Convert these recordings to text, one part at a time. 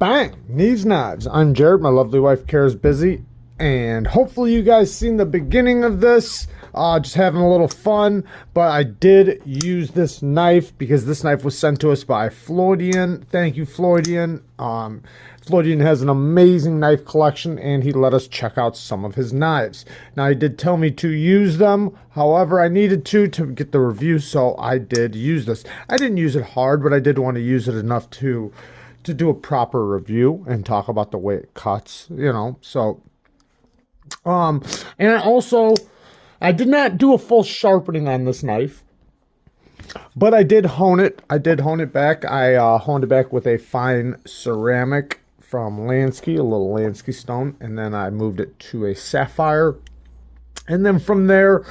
Bang! Neeves Knives. I'm Jared. My lovely wife Kara's busy, and hopefully you guys seen the beginning of this. Just having a little fun, but I did use this knife because this knife was sent to us by Floydian. Thank you, Floydian. Floydian has an amazing knife collection, and he let us check out some of his knives. Now, he did tell me to use them. However, I needed to get the review, so I did use this. I didn't use it hard, but I did want to use it enough to do a proper review and talk about the way it cuts, you know. So, and I did not do a full sharpening on this knife, but I did hone it. I did hone it back. I honed it back with a fine ceramic from Lansky, a little Lansky stone, and then I moved it to a sapphire, and then from there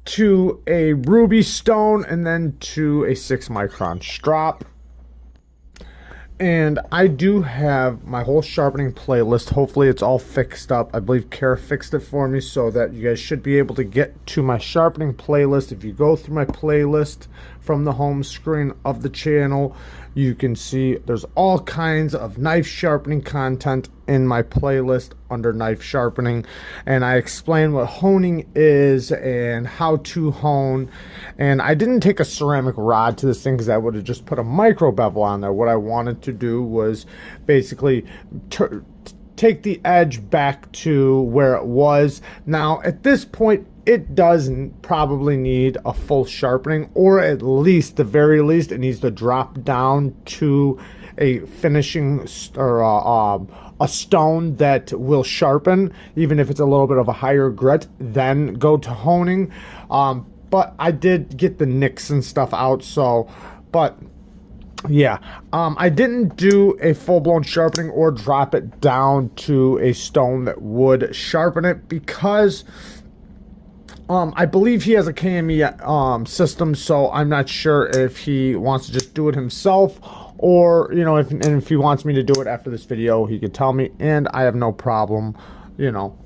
to a ruby stone, and then to a 6-micron strop. And I do have my whole sharpening playlist. Hopefully it's all fixed up. I believe Kara fixed it for me so that you guys should be able to get to my sharpening playlist. If you go through my playlist from the home screen of the channel, you can see there's all kinds of knife sharpening content in my playlist under knife sharpening, and I explain what honing is and how to hone. And I didn't take a ceramic rod to this thing because I would have just put a micro bevel on there. What I wanted to do was basically take the edge back to where it was. Now at this point it doesn't probably need a full sharpening, or at least, the very least, it needs to drop down to a finishing or a stone that will sharpen, even if it's a little bit of a higher grit, then go to honing. But I did get the nicks and stuff out, so, but yeah, I didn't do a full-blown sharpening or drop it down to a stone that would sharpen it because I believe he has a KME system, so I'm not sure if he wants to just do it himself, or, you know, if he wants me to do it after this video, he could tell me, and I have no problem, you know,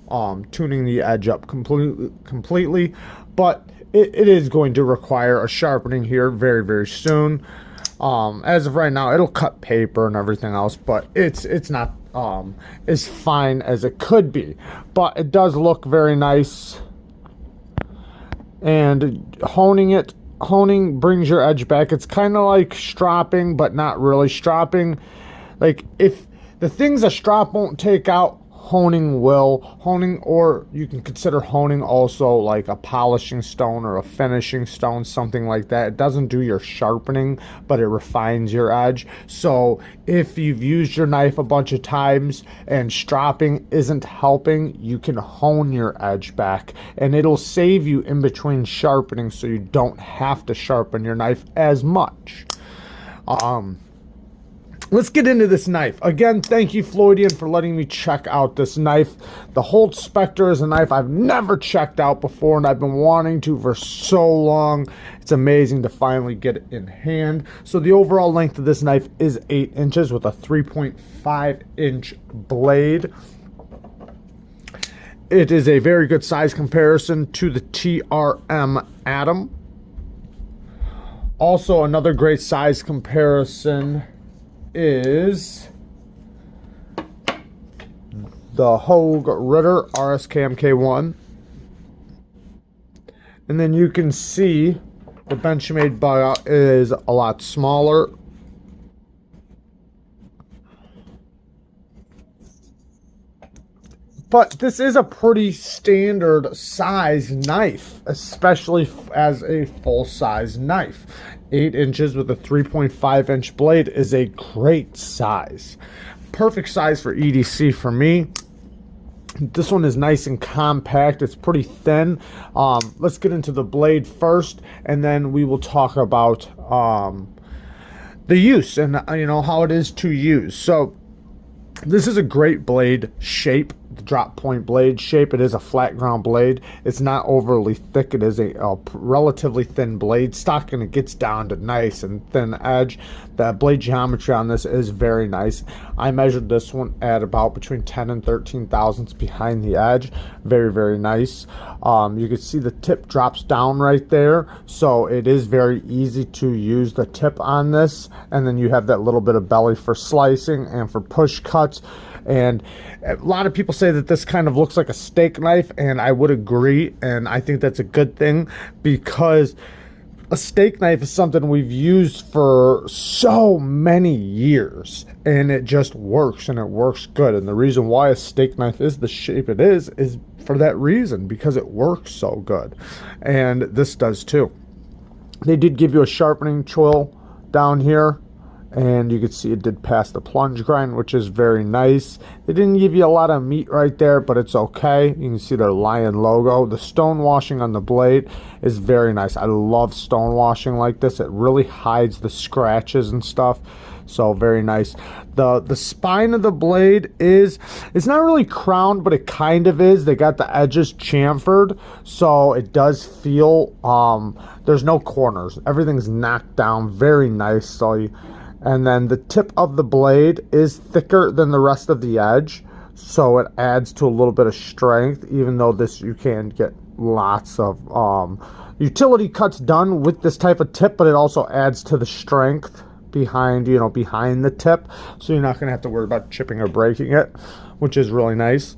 tuning the edge up completely, but it is going to require a sharpening here very, very soon. As of right now, it'll cut paper and everything else, but it's not as fine as it could be, but it does look very nice. And honing brings your edge back. It's kind of like stropping, but not really stropping. Like, if the things a strop won't take out, honing will. Honing, or you can consider honing also like a polishing stone or a finishing stone, something like that. It doesn't do your sharpening, but it refines your edge. So if you've used your knife a bunch of times and stropping isn't helping, you can hone your edge back, and it'll save you in between sharpening, so you don't have to sharpen your knife as much. Let's get into this knife. Again, thank you, Floydian, for letting me check out this knife. The Holt Specter is a knife I've never checked out before, and I've been wanting to for so long. It's amazing to finally get it in hand. So the overall length of this knife is 8 inches with a 3.5-inch blade. It is a very good size comparison to the TRM Atom. Also, another great size comparison is the Hogue Ritter RSKMK1, and then you can see the Benchmade bug is a lot smaller. But this is a pretty standard size knife, especially as a full-size knife. 8 inches with a 3.5-inch blade is a great size. Perfect size for EDC for me. This one is nice and compact. It's pretty thin. Let's get into the blade first, and then we will talk about the use and, you know, how it is to use. So this is a great blade shape. drop point blade shape. It is a flat ground blade. It's not overly thick. It is a relatively thin blade stock, and it gets down to nice and thin edge. The blade geometry on this is very nice. I measured this one at about between 10 and 13 thousandths behind the edge. Very, very nice. You can see the tip drops down right there, so it is very easy to use the tip on this. And then you have that little bit of belly for slicing and for push cuts. And a lot of people say that this kind of looks like a steak knife, and I would agree, and I think that's a good thing, because a steak knife is something we've used for so many years, and it just works, and it works good. And the reason why a steak knife is the shape it is for that reason, because it works so good. And this does too. They did give you a sharpening choil down here, and you can see it did pass the plunge grind, which is very nice. They didn't give you a lot of meat right there, but it's okay. You can see their lion logo. The stone washing on the blade is very nice. I love stone washing like this. It really hides the scratches and stuff. So very nice. The spine of the blade it's not really crowned, but it kind of is. They got the edges chamfered, so it does feel there's no corners. Everything's knocked down very nicely. And then the tip of the blade is thicker than the rest of the edge, so it adds to a little bit of strength, even though this you can get lots of utility cuts done with this type of tip, but it also adds to the strength behind the tip, so you're not going to have to worry about chipping or breaking it, which is really nice.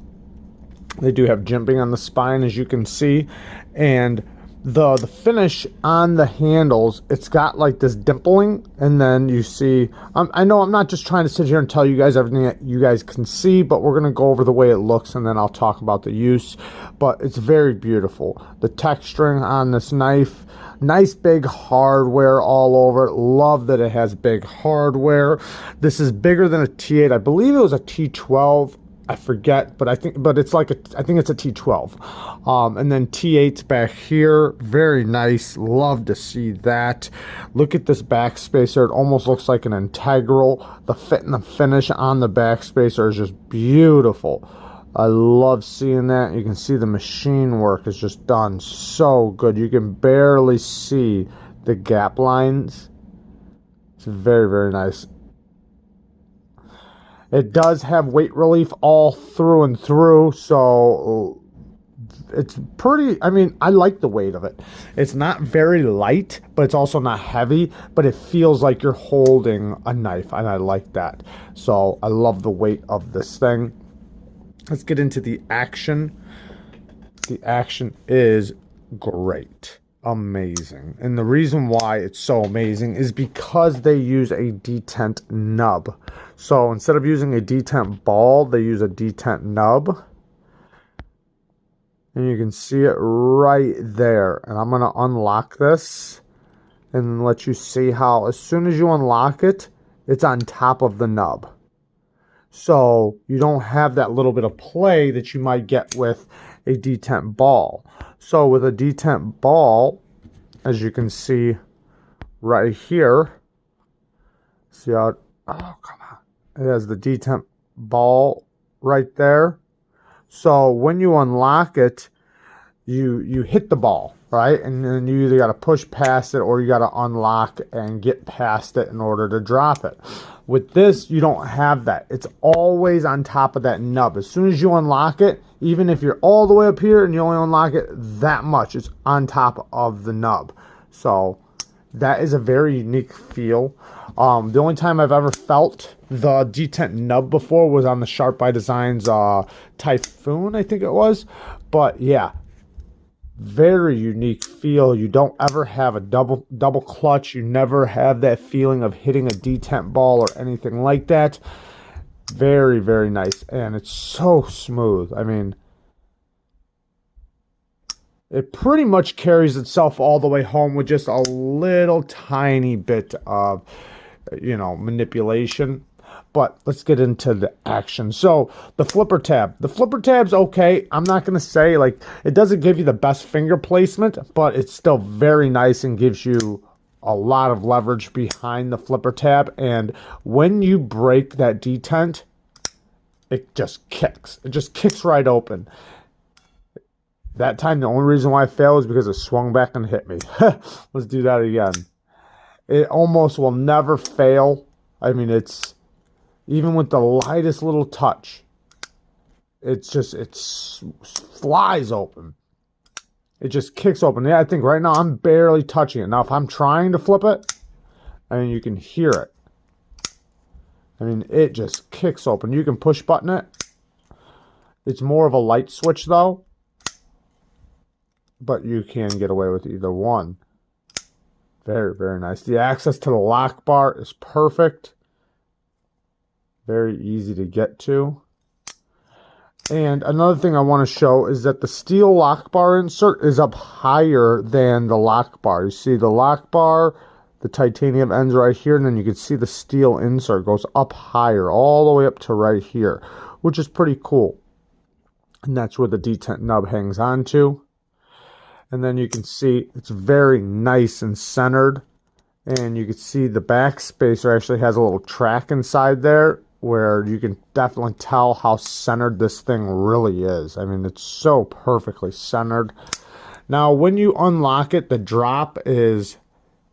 They do have jimping on the spine, as you can see, and the finish on the handles, it's got like this dimpling, and then you see, I know I'm not just trying to sit here and tell you guys everything that you guys can see, but we're going to go over the way it looks, and then I'll talk about the use. But it's very beautiful. The texturing on this knife, nice big hardware all over it. Love that it has big hardware. This is bigger than a T8. I believe it was a T12. I forget, but I think it's like I think it's a T12. And then T8's back here, very nice. Love to see that. Look at this backspacer. It almost looks like an integral. The fit and the finish on the backspacer is just beautiful. I love seeing that. You can see the machine work is just done so good. You can barely see the gap lines. It's very, very nice. It does have weight relief all through and through, so it's pretty, I mean, I like the weight of it. It's not very light, but it's also not heavy, but it feels like you're holding a knife, and I like that. So I love the weight of this thing. Let's get into the action. The action is great. Amazing. And the reason why it's so amazing is because they use a detent nub. So instead of using a detent ball, they use a detent nub. And you can see it right there. And I'm going to unlock this and let you see how as soon as you unlock it, it's on top of the nub. So you don't have that little bit of play that you might get with a detent ball. So with a detent ball, as you can see right here, see how, oh come on, it has the detent ball right there. So when you unlock it, you hit the ball, right? And then you either got to push past it or you got to unlock and get past it in order to drop it. With this, you don't have that. It's always on top of that nub. As soon as you unlock it, even if you're all the way up here and you only unlock it that much, it's on top of the nub. So that is a very unique feel. The only time I've ever felt the detent nub before was on the Sharp by Designs Typhoon, I think it was. But yeah, very unique feel. You don't ever have a double clutch. You never have that feeling of hitting a detent ball or anything like that. Very, very nice. And it's so smooth. I mean, it pretty much carries itself all the way home with just a little tiny bit of, manipulation. But let's get into the action. So the flipper tab. The flipper tab's okay. I'm not going to say, it doesn't give you the best finger placement, but it's still very nice and gives you a lot of leverage behind the flipper tab. And when you break that detent, it just kicks. It just kicks right open. That time, the only reason why I failed is because it swung back and hit me. Let's do that again. It almost will never fail. I mean, it's, even with the lightest little touch, it flies open. It just kicks open. Yeah, I think right now I'm barely touching it. Now, if I'm trying to flip it, I mean, you can hear it. I mean, it just kicks open. You can push button it. It's more of a light switch, though. But you can get away with either one. Very, very nice. The access to the lock bar is perfect. Very easy to get to. And another thing I want to show is that the steel lock bar insert is up higher than the lock bar. You see the lock bar, the titanium ends right here, and then you can see the steel insert goes up higher, all the way up to right here, which is pretty cool. And that's where the detent nub hangs onto. And then you can see it's very nice and centered. And you can see the back spacer actually has a little track inside there where you can definitely tell how centered this thing really is. I mean, it's so perfectly centered. Now, when you unlock it, the drop is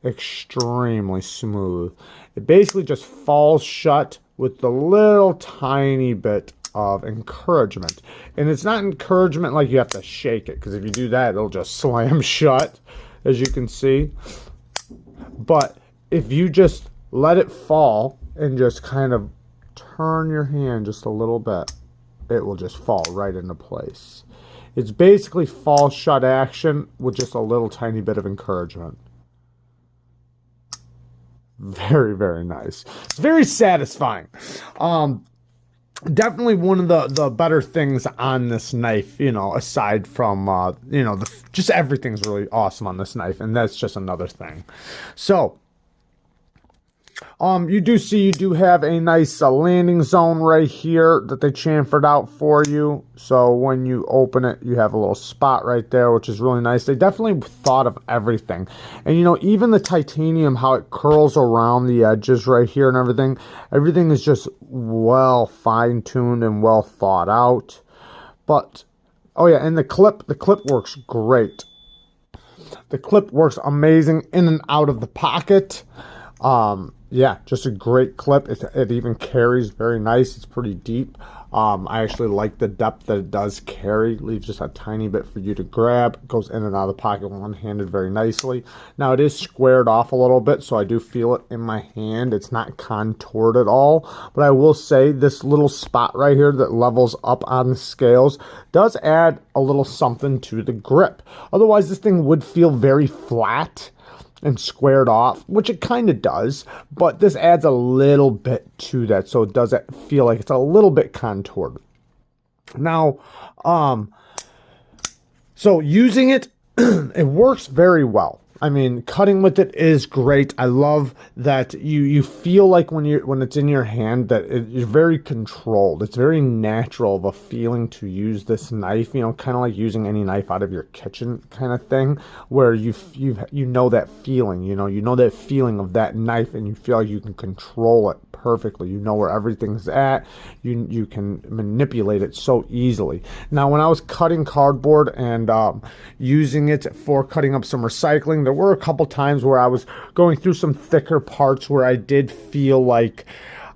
extremely smooth. It basically just falls shut with the little tiny bit of encouragement. And it's not encouragement like you have to shake it, because if you do that, it'll just slam shut, as you can see. But if you just let it fall and just kind of turn your hand just a little bit, it will just fall right into place. It's basically fall shut action with just a little tiny bit of encouragement. Very, very nice. It's very satisfying. Definitely one of the better things on this knife, you know, aside from, you know, just everything's really awesome on this knife, and that's just another thing. So, you do have a nice landing zone right here that they chamfered out for you. So when you open it, you have a little spot right there, which is really nice. They definitely thought of everything. And you know, even the titanium, how it curls around the edges right here and everything is just well fine-tuned and well thought out. But, oh yeah, and the clip works great. The clip works amazing in and out of the pocket. Yeah, just a great clip. It even carries very nice. It's pretty deep. I actually like the depth that it does carry. Leaves just a tiny bit for you to grab. Goes in and out of the pocket one-handed very nicely. Now, it is squared off a little bit, so I do feel it in my hand. It's not contoured at all. But I will say this little spot right here that levels up on the scales does add a little something to the grip. Otherwise, this thing would feel very flat and squared off, which it kind of does, but this adds a little bit to that, so it does feel like it's a little bit contoured. Now, so using it, it works very well. I mean, cutting with it is great. I love that you feel like when it's in your hand that it's very controlled. It's very natural of a feeling to use this knife. You know, kind of like using any knife out of your kitchen kind of thing, where you know that feeling. You know that feeling of that knife, and you feel like you can control it perfectly. You know where everything's at. You can manipulate it so easily. Now, when I was cutting cardboard and using it for cutting up some recycling, there were a couple times where I was going through some thicker parts where I did feel like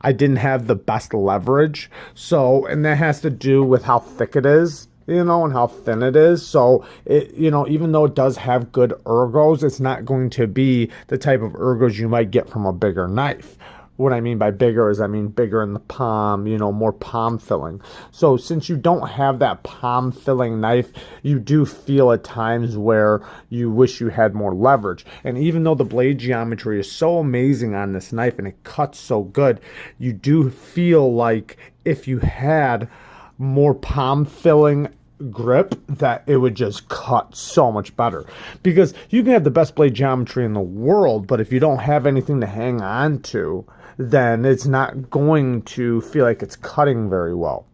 I didn't have the best leverage. So, and that has to do with how thick it is, you know, and how thin it is. So, it, you know, even though it does have good ergos, it's not going to be the type of ergos you might get from a bigger knife. What I mean by bigger is I mean bigger in the palm, you know, more palm filling. So since you don't have that palm filling knife, you do feel at times where you wish you had more leverage. And even though the blade geometry is so amazing on this knife and it cuts so good, you do feel like if you had more palm filling grip that it would just cut so much better, because you can have the best blade geometry in the world, but if you don't have anything to hang on to, then it's not going to feel like it's cutting very well.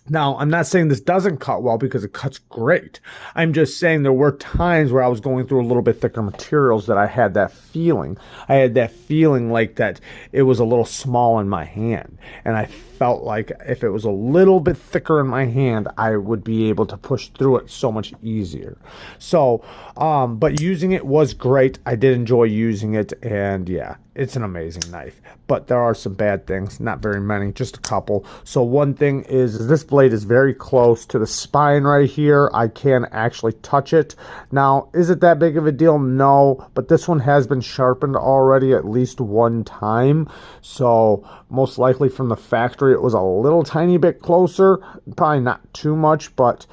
Now, I'm not saying this doesn't cut well because it cuts great. I'm just saying there were times where I was going through a little bit thicker materials that I had that feeling. I had that feeling like that it was a little small in my hand. And I felt like if it was a little bit thicker in my hand, I would be able to push through it so much easier. So, but using it was great. I did enjoy using it. And yeah, it's an amazing knife. But there are some bad things, not very many, just a couple. So one thing is this blade is very close to the spine right here. I can actually touch it. Now, is it that big of a deal? No, but this one has been sharpened already at least one time. So most likely from the factory, it was a little tiny bit closer. Probably not too much, but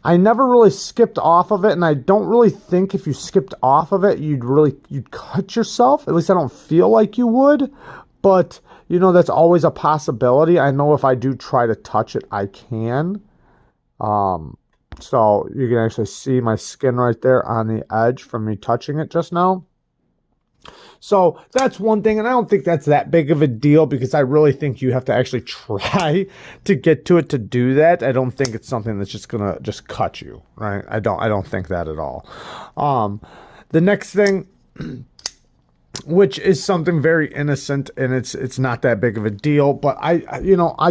I never really skipped off of it, and I don't really think if you skipped off of it, you'd cut yourself. At least I don't feel like you would, but you know, that's always a possibility. I know if I do try to touch it, I can. So you can actually see my skin right there on the edge from me touching it just now. So that's one thing, and I don't think that's that big of a deal because I really think you have to actually try to get to it to do that. I don't think it's something that's just gonna just cut you, right? I don't think that at all. The next thing, which is something very innocent, and it's not that big of a deal, but I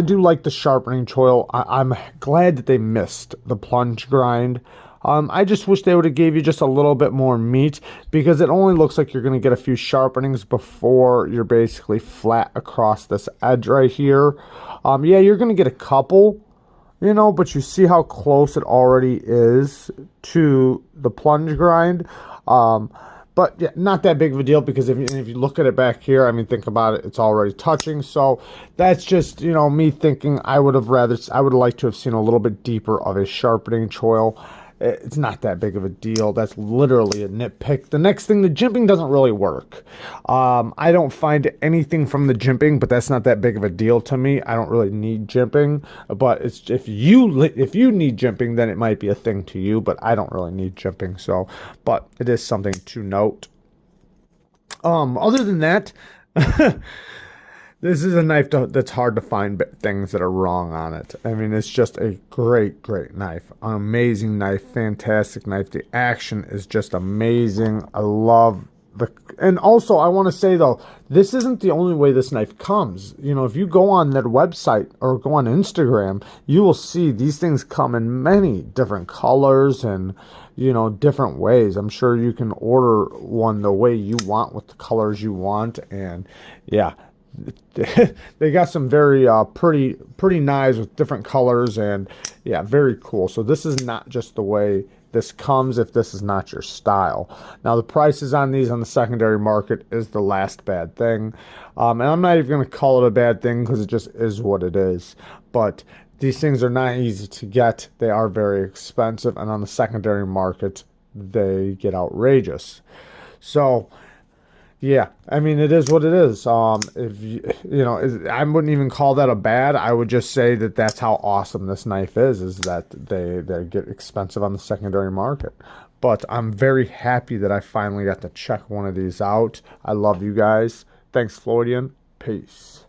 do like the sharpening choil. I'm glad that they missed the plunge grind. I just wish they would have gave you just a little bit more meat because it only looks like you're going to get a few sharpenings before you're basically flat across this edge right here. Yeah, you're going to get a couple, you know, but you see how close it already is to the plunge grind. But yeah, not that big of a deal because if you look at it back here, I mean, think about it, it's already touching. So that's just, you know, me thinking I would have liked to have seen a little bit deeper of a sharpening choil. It's not that big of a deal. That's literally a nitpick. The next thing, the jimping doesn't really work. I don't find anything from the jimping, but that's not that big of a deal to me. I don't really need jimping, but it's if you need jimping, then it might be a thing to you, but I don't really need jimping. So, but it is something to note. Other than that, this is a knife that's hard to find things that are wrong on it. I mean, it's just a great, great knife. An amazing knife. Fantastic knife. The action is just amazing. I love the... And also, I want to say, though, this isn't the only way this knife comes. You know, if you go on that website or go on Instagram, you will see these things come in many different colors and, you know, different ways. I'm sure you can order one the way you want with the colors you want. And, yeah... they got some very pretty knives with different colors, and yeah, very cool. So this is not just the way this comes if this is not your style. Now the prices on these on the secondary market is the last bad thing, and I'm not even going to call it a bad thing because it just is what it is. But these things are not easy to get. They are very expensive, and on the secondary market they get outrageous. So yeah, I mean, it is what it is. If you know, I wouldn't even call that a bad. I would just say that that's how awesome this knife is that they get expensive on the secondary market. But I'm very happy that I finally got to check one of these out. I love you guys. Thanks, Floydian. Peace.